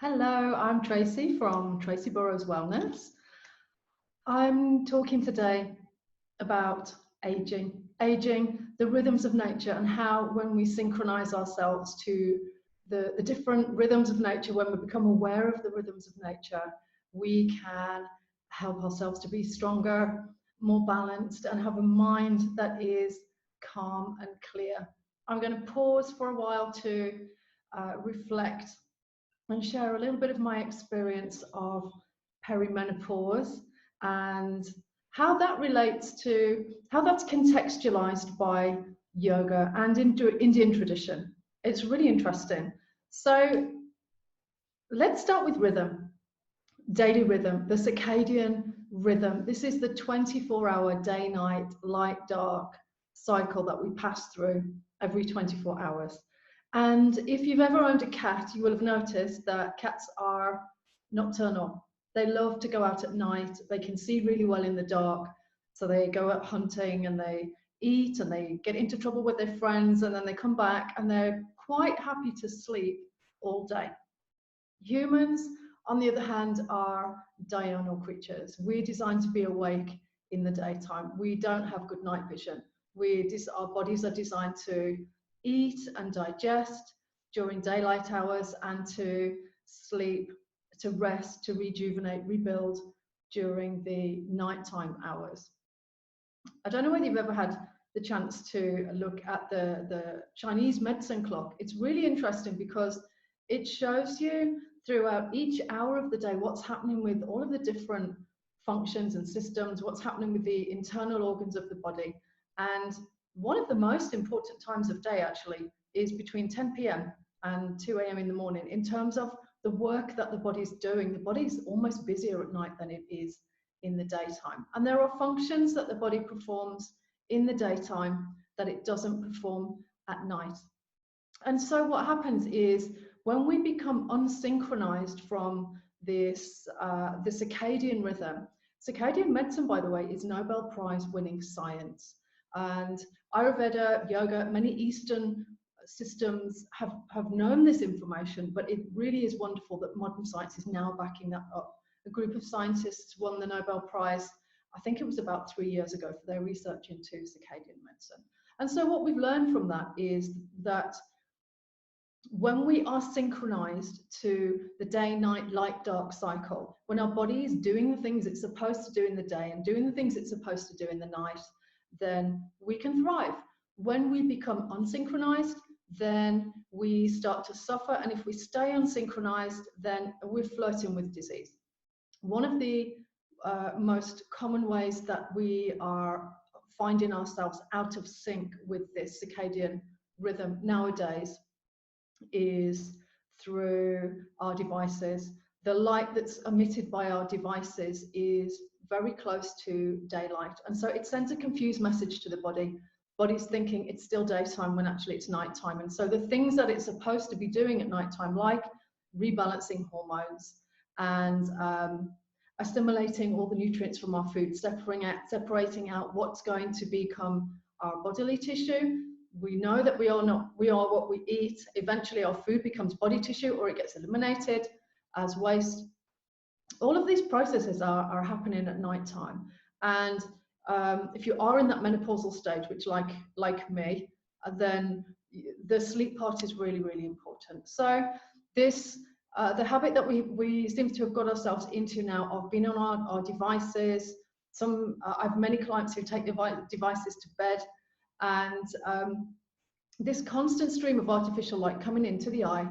Hello, I'm Tracey from Tracey Burrows Wellness. I'm talking today about aging, the rhythms of nature, and how when we synchronize ourselves to the different rhythms of nature, when we become aware of the rhythms of nature, we can help ourselves to be stronger, more balanced, and have a mind that is calm and clear. I'm going to pause for a while to reflect and share a little bit of my experience of perimenopause and how that relates to how that's contextualized by yoga and Indian tradition. It's really interesting. So let's start with rhythm, daily rhythm, the circadian rhythm. This is the 24-hour day-night, light-dark cycle that we pass through every 24 hours. And if you've ever owned a cat, you will have noticed that cats are nocturnal. They love to go out at night. They can see really well in the dark. So they go out hunting and they eat and they get into trouble with their friends, and then they come back and they're quite happy to sleep all day. Humans, on the other hand, are diurnal creatures. We're designed to be awake in the daytime. We don't have good night vision. Our bodies are designed to eat and digest during daylight hours and to sleep, to rest, to rejuvenate, rebuild during the nighttime hours. I don't know whether you've ever had the chance to look at the Chinese medicine clock. It's really interesting because it shows you throughout each hour of the day what's happening with all of the different functions and systems, what's happening with the internal organs of the body. And one of the most important times of day actually is between 10 p.m. and 2 a.m. in the morning in terms of the work that the body's doing. The body's almost busier at night than it is in the daytime. And there are functions that the body performs in the daytime that it doesn't perform at night. And so what happens is when we become unsynchronized from this, the circadian rhythm, circadian medicine, by the way, is Nobel Prize winning science. And Ayurveda, yoga, many Eastern systems have known this information, but it really is wonderful that modern science is now backing that up. A group of scientists won the Nobel Prize, I think it was about 3 years ago, for their research into circadian medicine. And so what we've learned from that is that when we are synchronized to the day-night, light-dark cycle, when our body is doing the things it's supposed to do in the day and doing the things it's supposed to do in the night, then we can thrive. When we become unsynchronized, then we start to suffer. And if we stay unsynchronized, then we're flirting with disease. One of the most common ways that we are finding ourselves out of sync with this circadian rhythm nowadays is through our devices. The light that's emitted by our devices is very close to daylight, and so it sends a confused message to the body. Body's thinking it's still daytime when actually it's nighttime. And so the things that it's supposed to be doing at nighttime, like rebalancing hormones and assimilating all the nutrients from our food, separating out what's going to become our bodily tissue. We know that we are what we eat. Eventually our food becomes body tissue or it gets eliminated as waste. All of these processes are happening at nighttime. And if you are in that menopausal stage, which like me, then the sleep part is really, really important. So this, the habit that we seem to have got ourselves into now of being on our devices. I have many clients who take devices to bed, and this constant stream of artificial light coming into the eye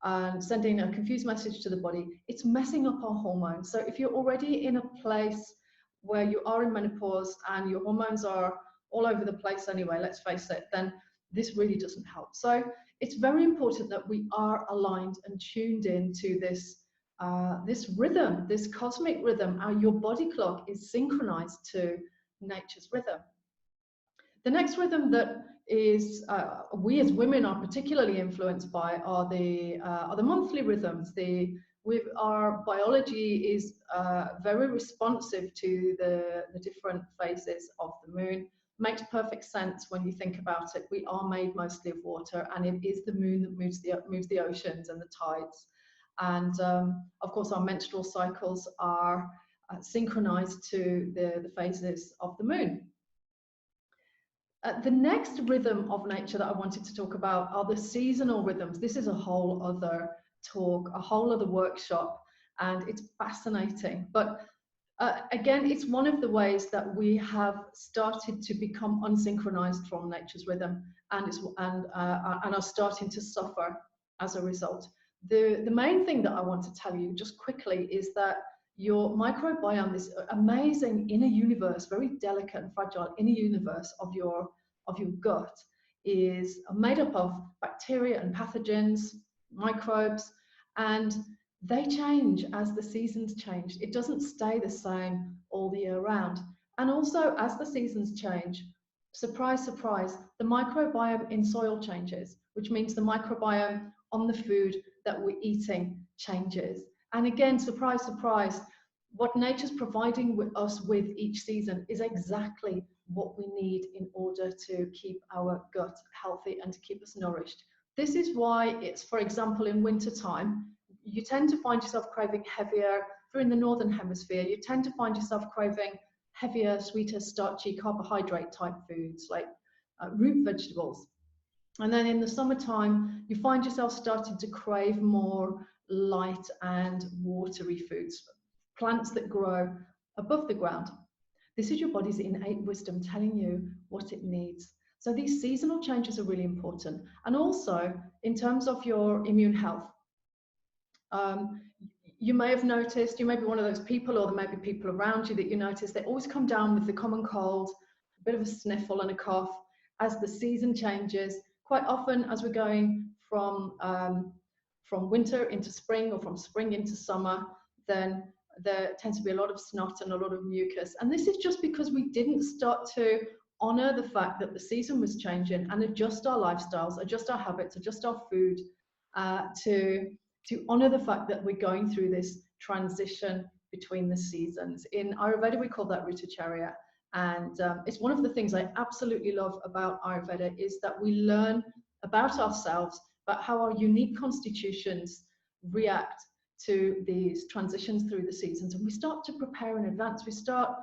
and sending a confused message to the body, it's messing up our hormones. So if you're already in a place where you are in menopause and your hormones are all over the place anyway, let's face it, then this really doesn't help. So it's very important that we are aligned and tuned in to this this rhythm, this cosmic rhythm. Your body clock is synchronized to nature's rhythm. The next rhythm that is we as women are particularly influenced by are the monthly rhythms. Our biology is very responsive to the different phases of the moon. Makes perfect sense when you think about it. We are made mostly of water, and it is the moon that moves the oceans and the tides. And of course, our menstrual cycles are synchronized to the phases of the moon. The next rhythm of nature that I wanted to talk about are the seasonal rhythms. This is a whole other talk, a whole other workshop, and it's fascinating. But again, it's one of the ways that we have started to become unsynchronized from nature's rhythm, and are starting to suffer as a result. The main thing that I want to tell you just quickly is that your microbiome, this amazing inner universe, very delicate and fragile inner universe of your gut, is made up of bacteria and pathogens, microbes, and they change as the seasons change. It doesn't stay the same all the year round. And also, as the seasons change, surprise, surprise, the microbiome in soil changes, which means the microbiome on the food that we're eating changes. And again, surprise, surprise, what nature's providing us with each season is exactly what we need in order to keep our gut healthy and to keep us nourished. This is why it's, for example, in winter time, you tend to find yourself craving heavier. If you're in the northern hemisphere, you tend to find yourself craving heavier, sweeter, starchy, carbohydrate type foods like root vegetables. And then in the summertime, you find yourself starting to crave more light and watery foods, plants that grow above the ground. This is your body's innate wisdom telling you what it needs. So these seasonal changes are really important. And also, in terms of your immune health, you may have noticed, you may be one of those people, or there may be people around you that you notice, they always come down with the common cold, a bit of a sniffle and a cough as the season changes. Quite often, as we're going from winter into spring, or from spring into summer, then there tends to be a lot of snot and a lot of mucus. And this is just because we didn't start to honor the fact that the season was changing and adjust our lifestyles, adjust our habits, adjust our food to honor the fact that we're going through this transition between the seasons. In Ayurveda, we call that Ritucharya. And it's one of the things I absolutely love about Ayurveda is that we learn about ourselves, about how our unique constitutions react to these transitions through the seasons. And we start to prepare in advance. We start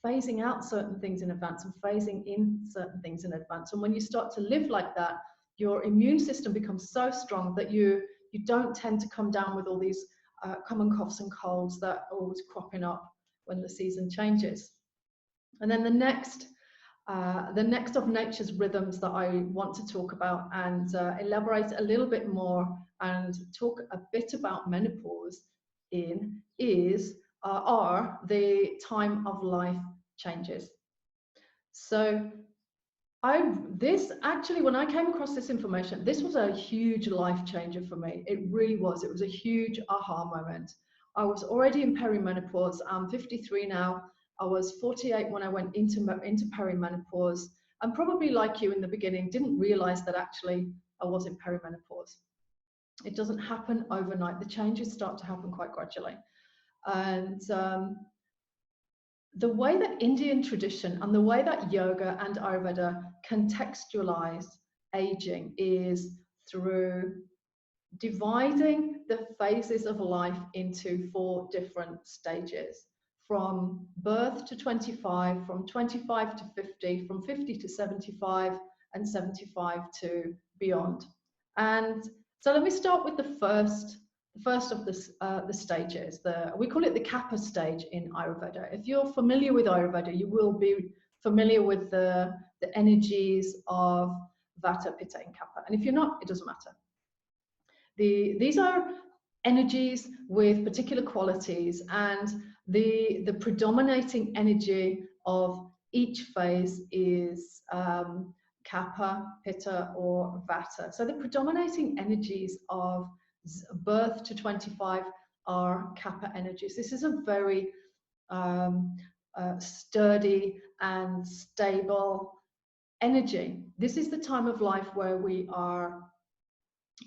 phasing out certain things in advance and phasing in certain things in advance. And when you start to live like that, your immune system becomes so strong that you don't tend to come down with all these common coughs and colds that are always cropping up when the season changes. And then the next of nature's rhythms that I want to talk about and elaborate a little bit more and talk a bit about menopause are the time of life changes. So when I came across this information, this was a huge life changer for me. It really was. It was a huge aha moment. I was already in perimenopause. I'm 53 now. I was 48 when I went into perimenopause. And probably like you in the beginning, didn't realize that actually I was in perimenopause. It doesn't happen overnight. The changes start to happen quite gradually. And the way that Indian tradition and the way that yoga and Ayurveda contextualize aging is through dividing the phases of life into 4 different stages. From birth to 25, from 25 to 50, from 50 to 75, and 75 to beyond. And so let me start with the first of the stages. We call it the Kapha stage in Ayurveda. If you're familiar with Ayurveda, you will be familiar with the energies of Vata, Pitta, and Kapha. And if you're not, it doesn't matter. These are energies with particular qualities, and the predominating energy of each phase is Kapha, Pitta, or Vata. So the predominating energies of birth to 25 are Kapha energies. This is a very sturdy and stable energy. This is the time of life where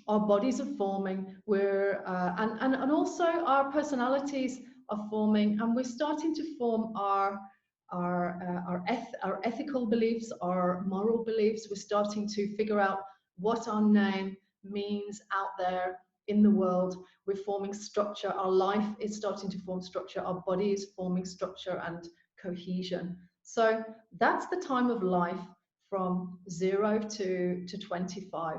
our bodies are forming, and also our personalities are forming, and we're starting to form our ethical beliefs, our moral beliefs. We're starting to figure out what our name means out there in the world. We're forming structure. Our life is starting to form structure. Our body is forming structure and cohesion. So that's the time of life from 0 to 25.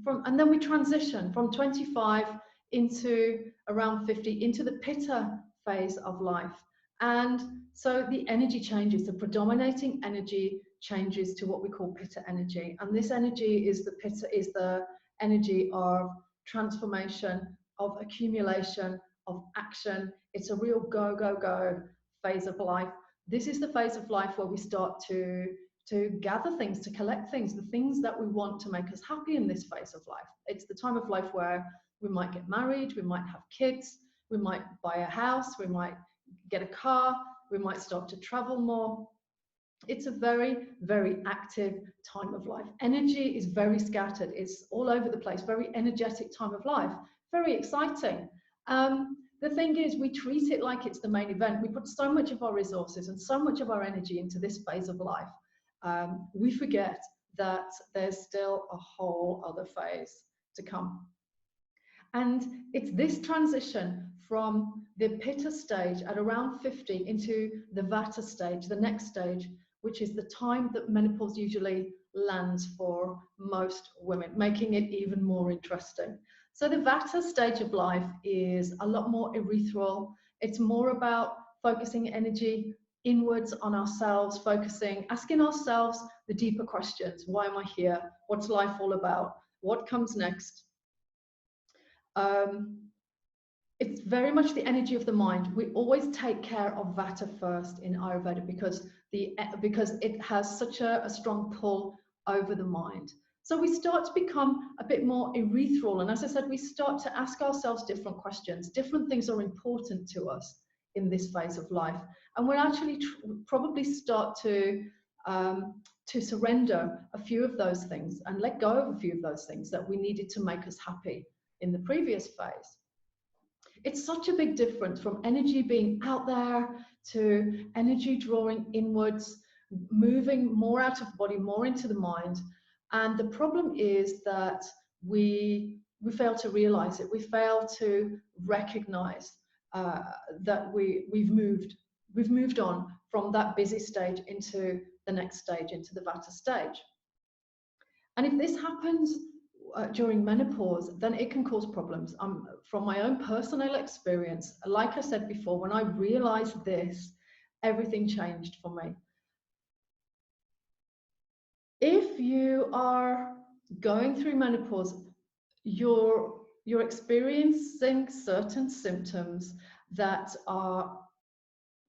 And then we transition from 25 into around 50 into the pitta phase of life. And so the energy changes, the predominating energy changes to what we call pitta energy. And this energy is the energy of transformation, of accumulation, of action. It's a real go, go, go phase of life. This is the phase of life where we start to gather things, to collect things, the things that we want to make us happy in this phase of life. It's the time of life where we might get married, we might have kids, we might buy a house, we might get a car, we might start to travel more. It's a very, very active time of life. Energy is very scattered, it's all over the place, very energetic time of life, very exciting. The thing is, we treat it like it's the main event. We put so much of our resources and so much of our energy into this phase of life. We forget that there's still a whole other phase to come. And it's this transition from the pitta stage at around 50 into the vata stage, the next stage, which is the time that menopause usually lands for most women, making it even more interesting. So the vata stage of life is a lot more ethereal. It's more about focusing energy inwards on ourselves, asking ourselves the deeper questions. Why am I here? What's life all about? What comes next? It's very much the energy of the mind. We always take care of vata first in Ayurveda because it has such a strong pull over the mind. So we start to become a bit more ethereal. And as I said, we start to ask ourselves different questions. Different things are important to us in this phase of life. And we'll actually probably start to surrender a few of those things and let go of a few of those things that we needed to make us happy in the previous phase. It's such a big difference from energy being out there to energy drawing inwards, moving more out of the body, more into the mind. And the problem is that we fail to realize it. We fail to recognize that we've moved on from that busy stage into the next stage, into the vata stage. And if this happens during menopause, then it can cause problems. From my own personal experience, like I said before, when I realized this, everything changed for me. If you are going through menopause, you're experiencing certain symptoms that are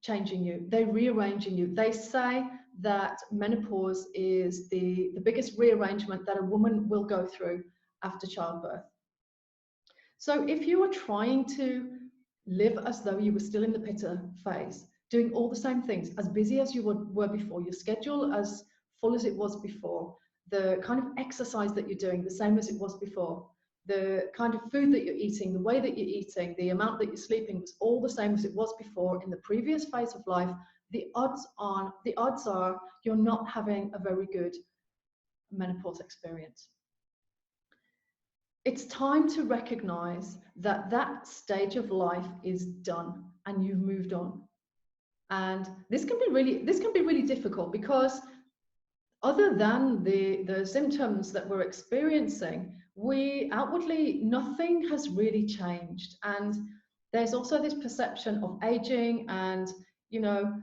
changing you, they're rearranging you. They say that menopause is the biggest rearrangement that a woman will go through after childbirth. So if you are trying to live as though you were still in the pitta phase, doing all the same things, as busy as you were before, your schedule as full as it was before, the kind of exercise that you're doing, the same as it was before, the kind of food that you're eating, the way that you're eating, the amount that you're sleeping was all the same as it was before in the previous phase of life, the odds are you're not having a very good menopause experience. It's time to recognize that that stage of life is done and you've moved on. And this can be really difficult because other than the symptoms that we're experiencing, outwardly, nothing has really changed. And there's also this perception of aging and, you know,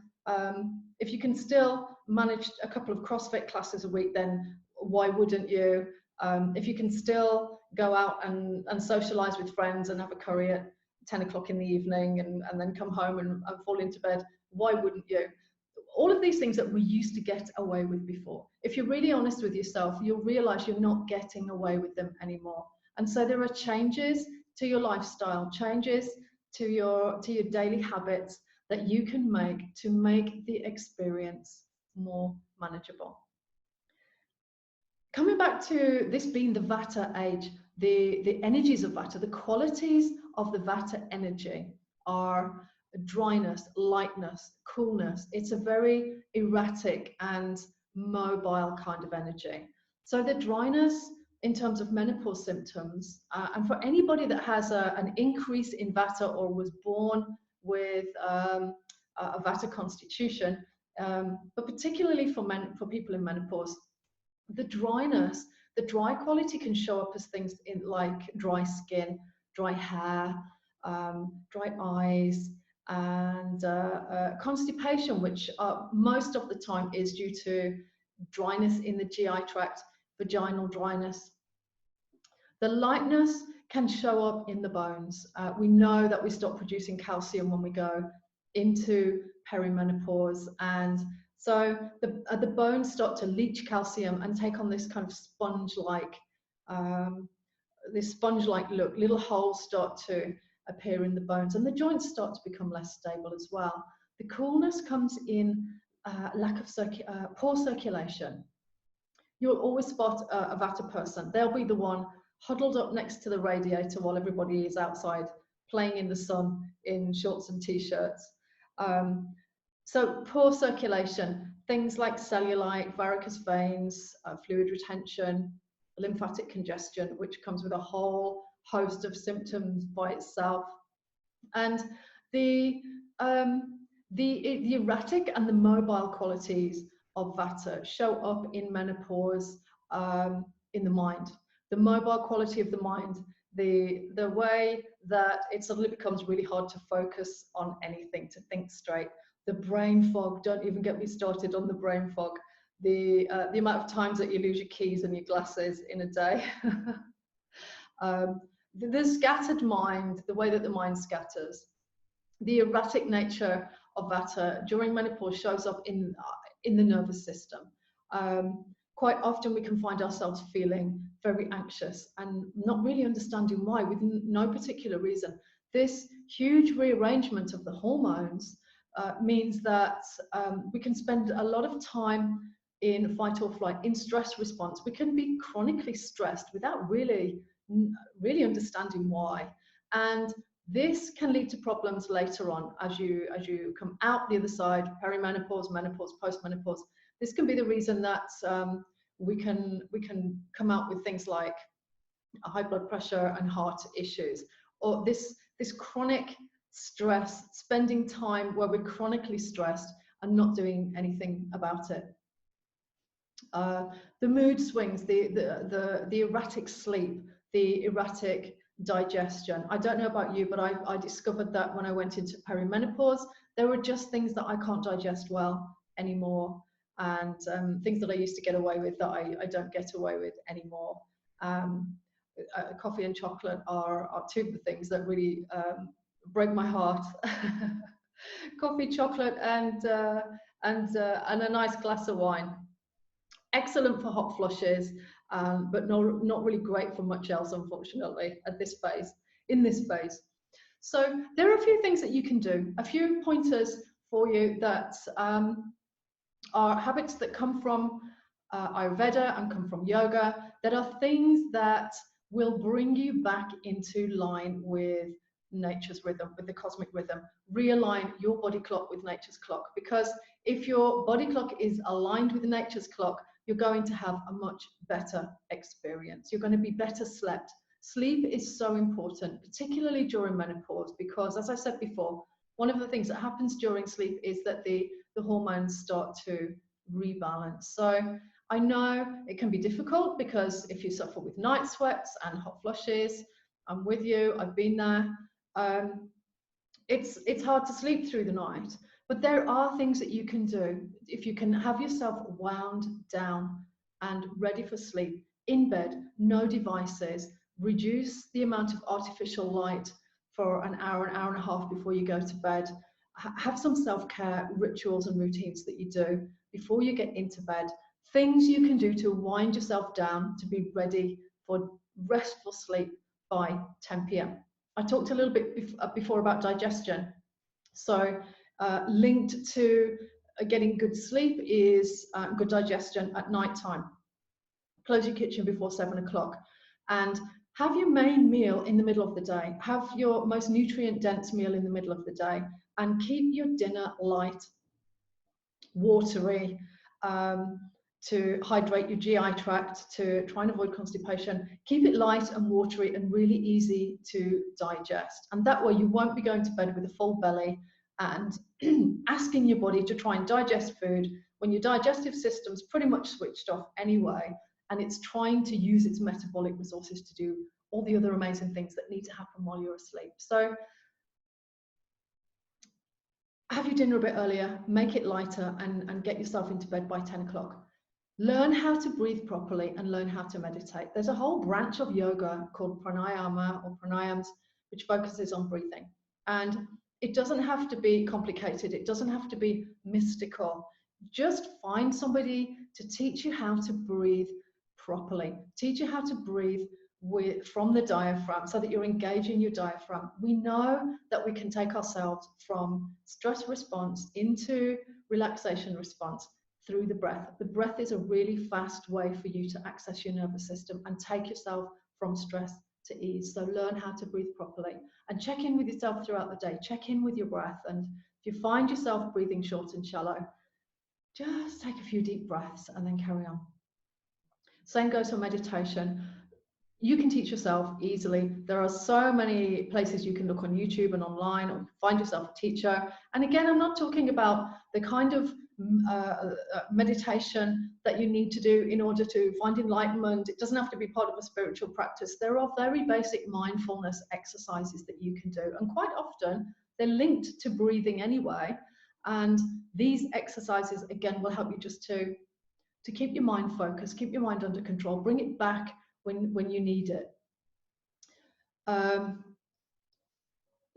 if you can still manage a couple of CrossFit classes a week, then why wouldn't you? If you can still go out and socialize with friends and have a curry at 10 o'clock in the evening and then come home and fall into bed, why wouldn't you? All of these things that we used to get away with before. If you're really honest with yourself, you'll realize you're not getting away with them anymore. And so there are changes to your lifestyle, changes to your daily habits that you can make to make the experience more manageable. Coming back to this being the vata age, the energies of vata, the qualities of the vata energy are dryness, lightness, coolness. It's a very erratic and mobile kind of energy. So the dryness in terms of menopause symptoms, and for anybody that has an increase in Vata or was born with a Vata constitution, but particularly for people in menopause, the dryness, the dry quality can show up as things like dry skin, dry hair, dry eyes, and constipation, which most of the time is due to dryness in the GI tract, vaginal dryness. The lightness can show up in the bones. We know that we stop producing calcium when we go into perimenopause, and so the bones start to leach calcium and take on this kind of sponge-like look. Little holes start to appear in the bones, and the joints start to become less stable as well. The coolness comes in lack of poor circulation. You'll always spot a Vata person. They'll be the one huddled up next to the radiator while everybody is outside playing in the sun in shorts and t-shirts. So poor circulation, things like cellulite, varicose veins, fluid retention, lymphatic congestion, which comes with a whole host of symptoms by itself. And the erratic and the mobile qualities of Vata show up in menopause in the mind. The mobile quality of the mind, the way that it suddenly becomes really hard to focus on anything, to think straight. The brain fog, don't even get me started on the brain fog. The amount of times that you lose your keys and your glasses in a day. The scattered mind, the way that the mind scatters. The erratic nature of Vata during menopause shows up in the nervous system. Quite often we can find ourselves feeling very anxious and not really understanding why, with no particular reason. This huge rearrangement of the hormones means that we can spend a lot of time in fight or flight, in stress response. We can be chronically stressed without really understanding why. And this can lead to problems later on as you come out the other side, perimenopause, menopause, postmenopause. This can be the reason that we can come out with things like high blood pressure and heart issues, or this chronic stress, spending time where we're chronically stressed and not doing anything about it. The mood swings, the erratic sleep, the erratic digestion. I don't know about you, but I discovered that when I went into perimenopause, there were just things that I can't digest well anymore, and things that I used to get away with that I don't get away with anymore. Coffee and chocolate are two of the things that really break my heart. Coffee, chocolate, and a nice glass of wine. Excellent for hot flushes, but not really great for much else, unfortunately, at this phase, in this phase. So there are a few things that you can do, a few pointers for you that are habits that come from Ayurveda and come from yoga, that are things that will bring you back into line with nature's rhythm, with the cosmic rhythm. Realign your body clock with nature's clock, because if your body clock is aligned with nature's clock, you're going to have a much better experience. You're going to be better slept. Sleep is so important, particularly during menopause, because as I said before, one of the things that happens during sleep is that the hormones start to rebalance. So I know it can be difficult, because if you suffer with night sweats and hot flushes, I'm with you, I've been there. It's hard to sleep through the night. But there are things that you can do. If you can have yourself wound down and ready for sleep, in bed, no devices, reduce the amount of artificial light for an hour and a half before you go to bed. Have some self-care rituals and routines that you do before you get into bed. Things you can do to wind yourself down to be ready for restful sleep by 10 p.m. I talked a little bit before about digestion. So linked to getting good sleep is good digestion at night time. Close your kitchen before 7 o'clock and have your main meal in the middle of the day. Have your most nutrient dense meal in the middle of the day, and keep your dinner light, watery, to hydrate your GI tract, to try and avoid constipation. Keep it light and watery and really easy to digest. And that way you won't be going to bed with a full belly and asking your body to try and digest food when your digestive system's pretty much switched off anyway, and it's trying to use its metabolic resources to do all the other amazing things that need to happen while you're asleep. So have your dinner a bit earlier, make it lighter, and get yourself into bed by 10 o'clock. Learn how to breathe properly and learn how to meditate. There's a whole branch of yoga called pranayama or pranayams, which focuses on breathing. And it doesn't have to be complicated. It doesn't have to be mystical. Just find somebody to teach you how to breathe properly. Teach you how to breathe from the diaphragm so that you're engaging your diaphragm. We know that we can take ourselves from stress response into relaxation response through the breath. The breath is a really fast way for you to access your nervous system and take yourself from stress to ease. So learn how to breathe properly and check in with yourself throughout the day. Check in with your breath, and if you find yourself breathing short and shallow, just take a few deep breaths and then carry on. Same goes for meditation. You can teach yourself easily. There are so many places you can look on YouTube and online, or find yourself a teacher. And again, I'm not talking about the kind of meditation that you need to do in order to find enlightenment. It doesn't have to be part of a spiritual practice. There are very basic mindfulness exercises that you can do, and quite often they're linked to breathing anyway. And these exercises, again, will help you just to keep your mind focused, keep your mind under control, bring it back when you need it.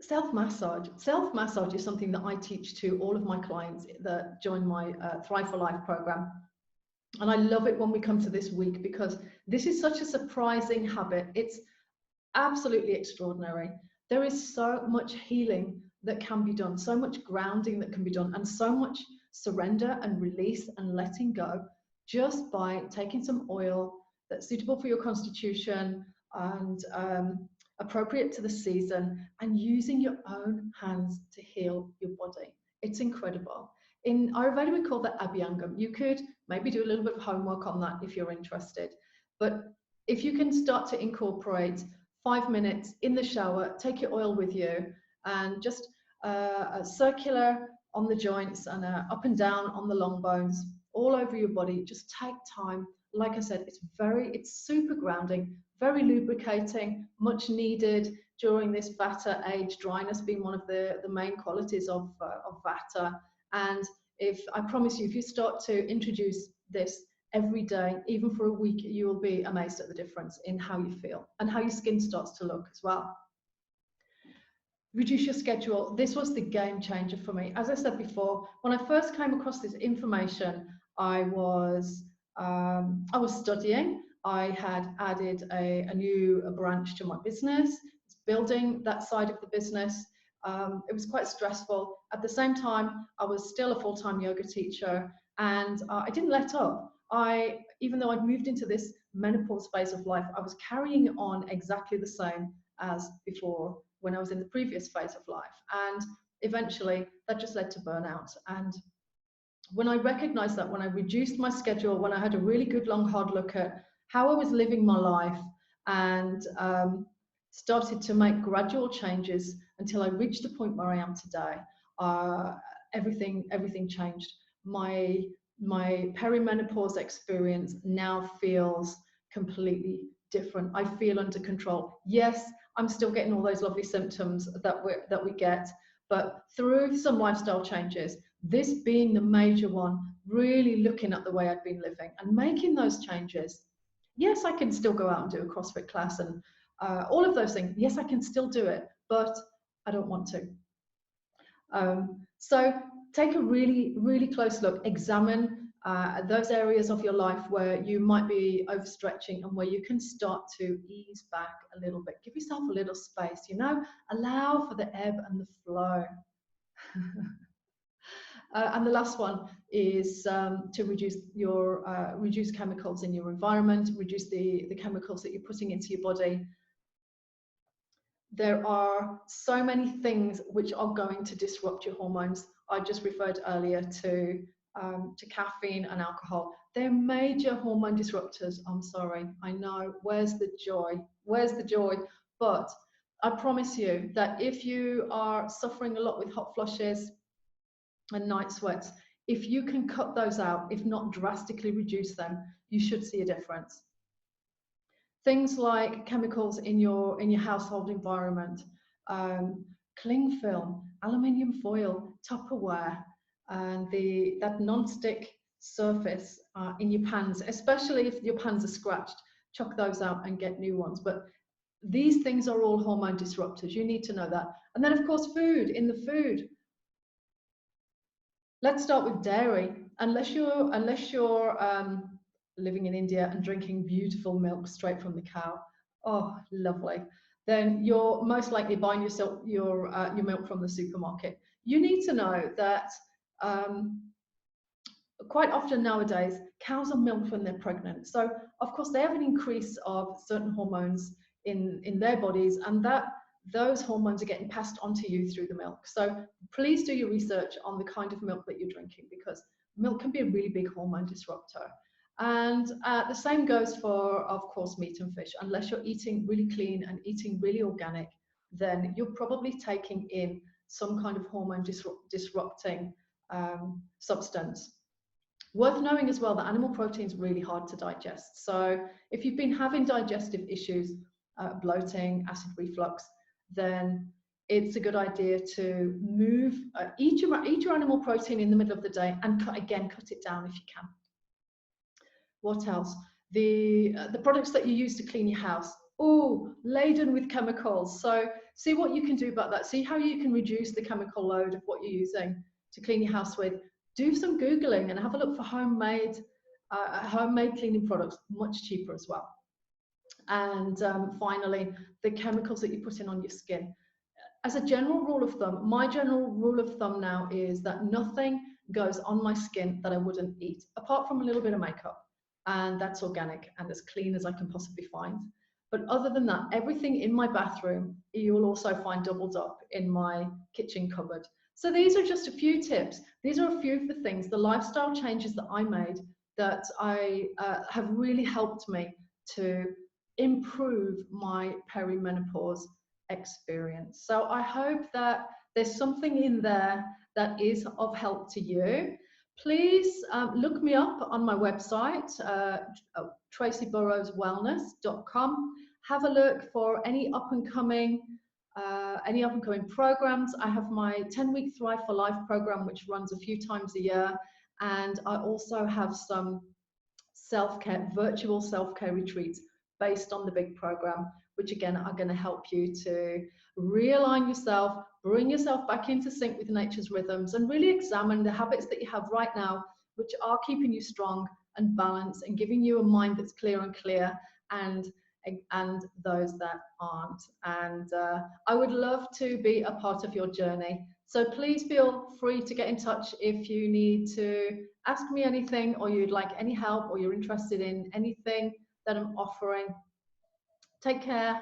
Self-massage. Self-massage is something that I teach to all of my clients that join my Thrive for Life program. And I love it when we come to this week, because this is such a surprising habit. It's absolutely extraordinary. There is so much healing that can be done, so much grounding that can be done, and so much surrender and release and letting go just by taking some oil that's suitable for your constitution and appropriate to the season, and using your own hands to heal your body. It's incredible. In Ayurveda, we call that abhyangam. You could maybe do a little bit of homework on that if you're interested. But if you can start to incorporate 5 minutes in the shower, take your oil with you, and just a circular on the joints and up and down on the long bones, all over your body. Just take time. Like I said, it's super grounding, very lubricating, much needed during this Vata age, dryness being one of the main qualities of Vata. And I promise you, if you start to introduce this every day, even for a week, you will be amazed at the difference in how you feel and how your skin starts to look as well. Reduce your schedule. This was the game changer for me. As I said before, when I first came across this information, I was studying. I had added a new branch to my business, building that side of the business. It was quite stressful. At the same time, I was still a full-time yoga teacher, and I didn't let up. Even though I'd moved into this menopause phase of life, I was carrying on exactly the same as before when I was in the previous phase of life. And eventually that just led to burnout. And when I recognized that, when I reduced my schedule, when I had a really good long hard look at how I was living my life, and started to make gradual changes until I reached the point where I am today, everything changed. My perimenopause experience now feels completely different. I feel under control. Yes, I'm still getting all those lovely symptoms that we get, but through some lifestyle changes, this being the major one, really looking at the way I'd been living and making those changes. Yes, I can still go out and do a CrossFit class and all of those things. Yes, I can still do it, but I don't want to. So take a really, really close look. Examine those areas of your life where you might be overstretching and where you can start to ease back a little bit. Give yourself a little space, allow for the ebb and the flow. And the last one is to reduce chemicals in your environment, reduce the chemicals that you're putting into your body. There are so many things which are going to disrupt your hormones. I just referred earlier to to caffeine and alcohol. They're major hormone disruptors. I'm sorry, I know. Where's the joy? Where's the joy? But I promise you that if you are suffering a lot with hot flushes and night sweats, if you can cut those out, if not drastically reduce them, you should see a difference. Things like chemicals in your household environment, cling film, aluminium foil, Tupperware, and that non-stick surface in your pans, especially if your pans are scratched, chuck those out and get new ones. But these things are all hormone disruptors. You need to know that. And then, of course, food. In the food, let's start with dairy. Unless you're living in India and drinking beautiful milk straight from the cow, oh, lovely, then you're most likely buying yourself your milk from the supermarket. You need to know that quite often nowadays, cows are milked when they're pregnant. So, of course, they have an increase of certain hormones in their bodies, and those hormones are getting passed on to you through the milk. So please do your research on the kind of milk that you're drinking, because milk can be a really big hormone disruptor. And the same goes for, of course, meat and fish. Unless you're eating really clean and eating really organic, then you're probably taking in some kind of hormone disrupting substance. Worth knowing as well that animal protein is really hard to digest. So if you've been having digestive issues, bloating, acid reflux, then it's a good idea to eat your animal protein in the middle of the day, and cut it down if you can. What else? The products that you use to clean your house, laden with chemicals. So see what you can do about that. See how you can reduce the chemical load of what you're using to clean your house with. Do some Googling and have a look for homemade cleaning products, much cheaper as well. And finally, the chemicals that you put in on your skin. As a general rule of thumb, my general rule of thumb now is that nothing goes on my skin that I wouldn't eat, apart from a little bit of makeup. And that's organic and as clean as I can possibly find. But other than that, everything in my bathroom, you will also find doubled up in my kitchen cupboard. So these are just a few tips. These are a few of the things, the lifestyle changes that I made, that I have really helped me to improve my perimenopause experience. So I hope that there's something in there that is of help to you. Please look me up on my website, traceyburrowswellness.com. Have a look for any up and coming programs. I have my 10-week Thrive for Life program, which runs a few times a year, and I also have some virtual self-care retreats based on the big program, which again are going to help you to realign yourself, bring yourself back into sync with nature's rhythms, and really examine the habits that you have right now, which are keeping you strong and balanced and giving you a mind that's clear, and those that aren't. And I would love to be a part of your journey. So please feel free to get in touch if you need to ask me anything, or you'd like any help, or you're interested in anything that I'm offering. Take care.